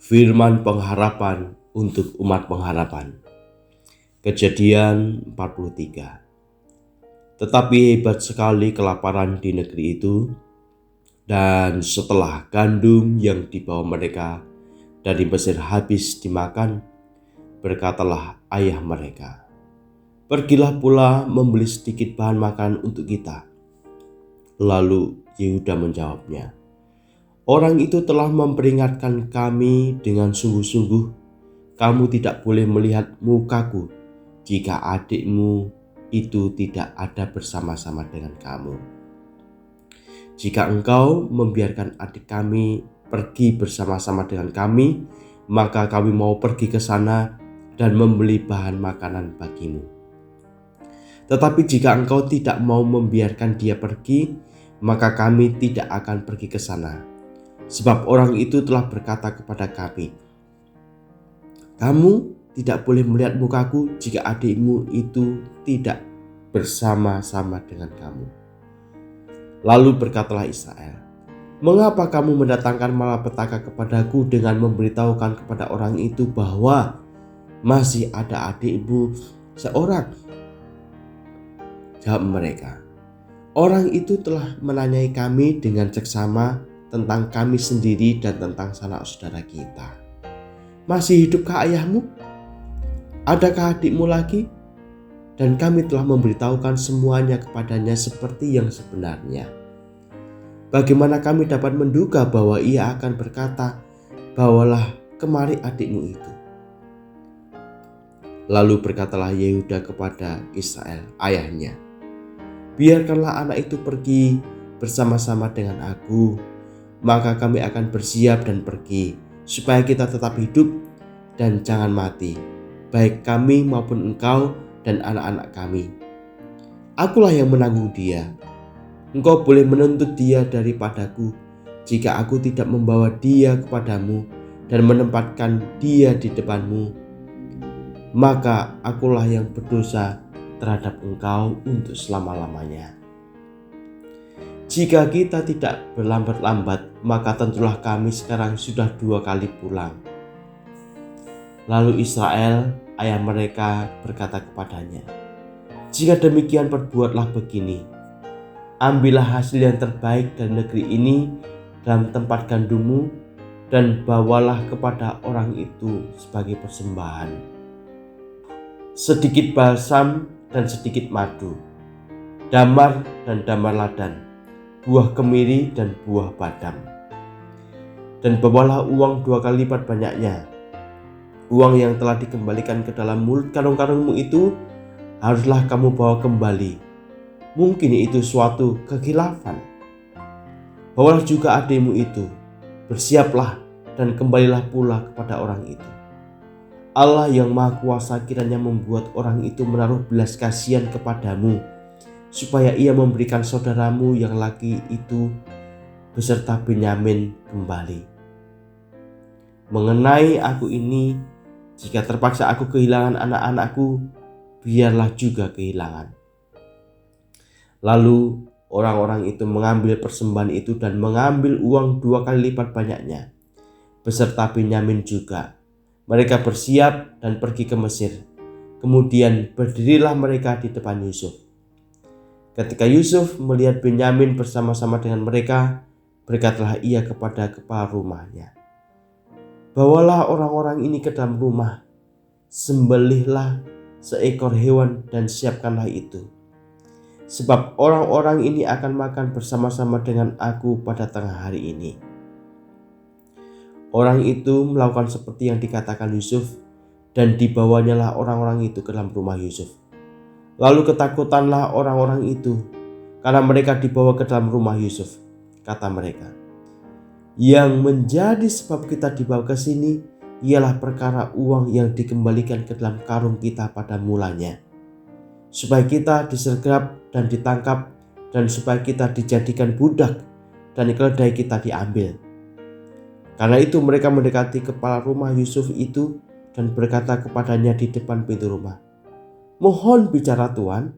Firman pengharapan untuk umat pengharapan. Kejadian 43. Tetapi hebat sekali kelaparan di negeri itu, dan setelah gandum yang dibawa mereka dari Mesir habis dimakan, berkatalah ayah mereka, "Pergilah pula membeli sedikit bahan makan untuk kita." Lalu Yehuda menjawabnya, "Orang itu telah memperingatkan kami dengan sungguh-sungguh, kamu tidak boleh melihat mukaku jika adikmu itu tidak ada bersama-sama dengan kamu. Jika engkau membiarkan adik kami pergi bersama-sama dengan kami, maka kami mau pergi ke sana dan membeli bahan makanan bagimu. Tetapi jika engkau tidak mau membiarkan dia pergi, maka kami tidak akan pergi ke sana. Sebab orang itu telah berkata kepada kami, 'Kamu tidak boleh melihat mukaku jika adikmu itu tidak bersama-sama dengan kamu.' Lalu berkatalah Israel, 'Mengapa kamu mendatangkan malapetaka kepadaku dengan memberitahukan kepada orang itu bahwa masih ada adikmu seorang?' Jawab mereka, 'Orang itu telah menanyai kami dengan seksama tentang kami sendiri dan tentang sanak saudara kita. Masih hidupkah ayahmu? Adakah adikmu lagi?' Dan kami telah memberitahukan semuanya kepadanya seperti yang sebenarnya. Bagaimana kami dapat menduga bahwa ia akan berkata, 'Bawalah kemari adikmu itu?' Lalu berkatalah Yehuda kepada Israel, ayahnya, 'Biarkanlah anak itu pergi bersama-sama dengan aku, maka kami akan bersiap dan pergi, supaya kita tetap hidup dan jangan mati, baik kami maupun engkau dan anak-anak kami. Akulah yang menanggung dia. Engkau boleh menuntut dia daripadaku jika aku tidak membawa dia kepadamu dan menempatkan dia di depanmu, maka akulah yang berdosa terhadap engkau untuk selama-lamanya. Jika kita tidak berlambat-lambat, maka tentulah kami sekarang sudah 2 kali pulang.' Lalu Israel, ayah mereka, berkata kepadanya, 'Jika demikian, perbuatlah begini. Ambillah hasil yang terbaik dari negeri ini dalam tempat gandummu dan bawalah kepada orang itu sebagai persembahan. Sedikit balsam dan sedikit madu, damar dan damar ladan, buah kemiri dan buah badam. Dan bawalah uang 2 kali lipat banyaknya. Uang yang telah dikembalikan ke dalam mulut karung-karungmu itu haruslah kamu bawa kembali. Mungkin itu suatu kekhilafan. Bawalah juga adikmu itu. Bersiaplah dan kembalilah pula kepada orang itu. Allah yang Maha Kuasa kiranya membuat orang itu menaruh belas kasihan kepadamu, supaya ia memberikan saudaramu yang laki itu beserta Benyamin kembali. Mengenai aku ini, jika terpaksa aku kehilangan anak-anakku, biarlah juga kehilangan.' Lalu orang-orang itu mengambil persembahan itu dan mengambil uang 2 kali lipat banyaknya, beserta Benyamin juga. Mereka bersiap dan pergi ke Mesir. Kemudian berdirilah mereka di depan Yusuf. Ketika Yusuf melihat Benyamin bersama-sama dengan mereka, berkatalah ia kepada kepala rumahnya, 'Bawalah orang-orang ini ke dalam rumah, sembelihlah seekor hewan dan siapkanlah itu. Sebab orang-orang ini akan makan bersama-sama dengan aku pada tengah hari ini.' Orang itu melakukan seperti yang dikatakan Yusuf, dan dibawanyalah orang-orang itu ke dalam rumah Yusuf. Lalu ketakutanlah orang-orang itu, karena mereka dibawa ke dalam rumah Yusuf. Kata mereka, 'Yang menjadi sebab kita dibawa ke sini ialah perkara uang yang dikembalikan ke dalam karung kita pada mulanya, supaya kita disergap dan ditangkap, dan supaya kita dijadikan budak dan keledai kita diambil.' Karena itu mereka mendekati kepala rumah Yusuf itu dan berkata kepadanya di depan pintu rumah, 'Mohon bicara Tuan,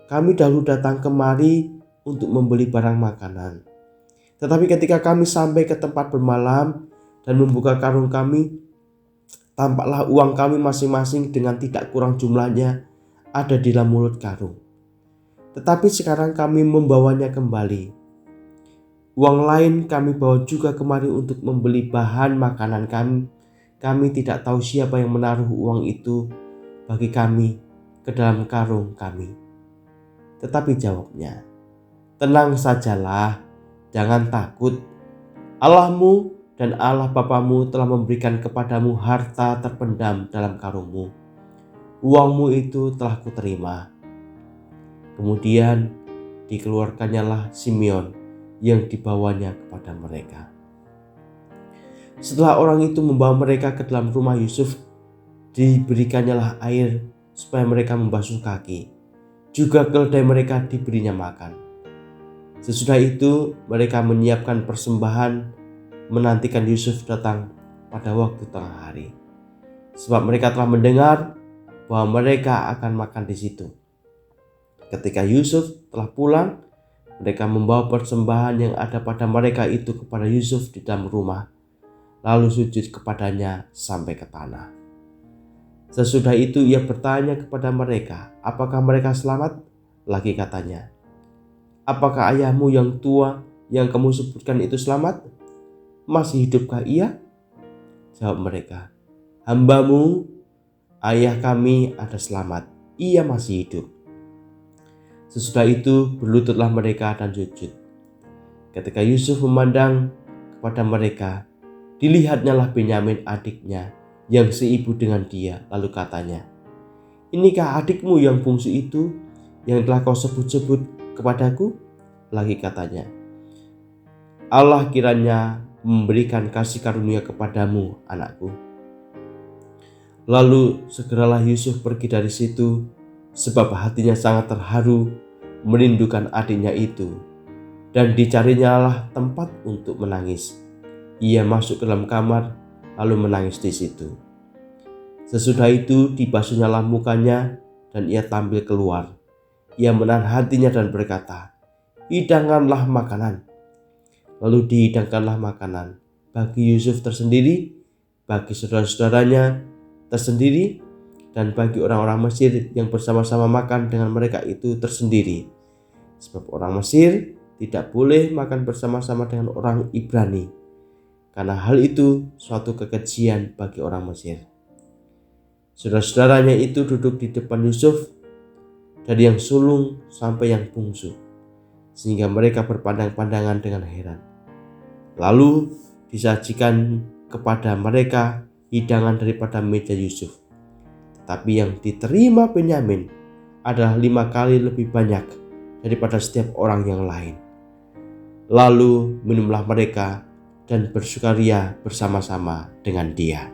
kami dahulu datang kemari untuk membeli barang makanan. Tetapi ketika kami sampai ke tempat bermalam, dan membuka karung kami, tampaklah uang kami masing-masing dengan tidak kurang jumlahnya ada di dalam mulut karung. Tetapi sekarang kami membawanya kembali. Uang lain kami bawa juga kemari untuk membeli bahan makanan kami. Kami tidak tahu siapa yang menaruh uang itu bagi kami ke dalam karung kami." Tetapi jawabnya, "Tenang sajalah, jangan takut. Allahmu dan Allah Bapamu telah memberikan kepadamu harta terpendam dalam karungmu. Uangmu itu telah kuterima." Kemudian dikeluarkannyalah Simeon yang dibawanya kepada mereka. Setelah orang itu membawa mereka ke dalam rumah Yusuf, diberikannyalah air supaya mereka membasuh kaki. Juga keledai mereka diberinya makan. Sesudah itu mereka menyiapkan persembahan, menantikan Yusuf datang pada waktu tengah hari. Sebab mereka telah mendengar bahwa mereka akan makan di situ. Ketika Yusuf telah pulang, mereka membawa persembahan yang ada pada mereka itu kepada Yusuf di dalam rumah, lalu sujud kepadanya sampai ke tanah. Sesudah itu ia bertanya kepada mereka, "Apakah mereka selamat?" Lagi katanya, "Apakah ayahmu yang tua yang kamu sebutkan itu selamat? Masih hidupkah ia?" Jawab mereka, "Hambamu, ayah kami ada selamat, ia masih hidup." Sesudah itu berlututlah mereka dan sujud. Ketika Yusuf memandang kepada mereka, dilihatnyalah Benyamin adiknya yang seibu dengan dia, lalu katanya, "Inikah adikmu yang bungsu itu yang telah kau sebut-sebut kepadaku?" Lagi katanya, "Allah kiranya memberikan kasih karunia kepadamu, anakku." Lalu segeralah Yusuf pergi dari situ, sebab hatinya sangat terharu merindukan adiknya itu, dan dicarinyalah tempat untuk menangis. Ia masuk ke dalam kamar lalu menangis di situ. Sesudah itu dibasuhnyalah mukanya dan ia tampil keluar. Ia menahan hatinya dan berkata, "Hidangkanlah makanan." Lalu dihidangkanlah makanan bagi Yusuf tersendiri, bagi saudara-saudaranya tersendiri, dan bagi orang-orang Mesir yang bersama-sama makan dengan mereka itu tersendiri. Sebab orang Mesir tidak boleh makan bersama-sama dengan orang Ibrani, karena hal itu suatu kekejian bagi orang Mesir. Saudara-saudaranya itu duduk di depan Yusuf, dari yang sulung sampai yang bungsu, sehingga mereka berpandang-pandangan dengan heran. Lalu disajikan kepada mereka hidangan daripada meja Yusuf. Tapi yang diterima Benyamin adalah 5 kali lebih banyak daripada setiap orang yang lain. Lalu minumlah mereka dan bersukaria bersama-sama dengan dia.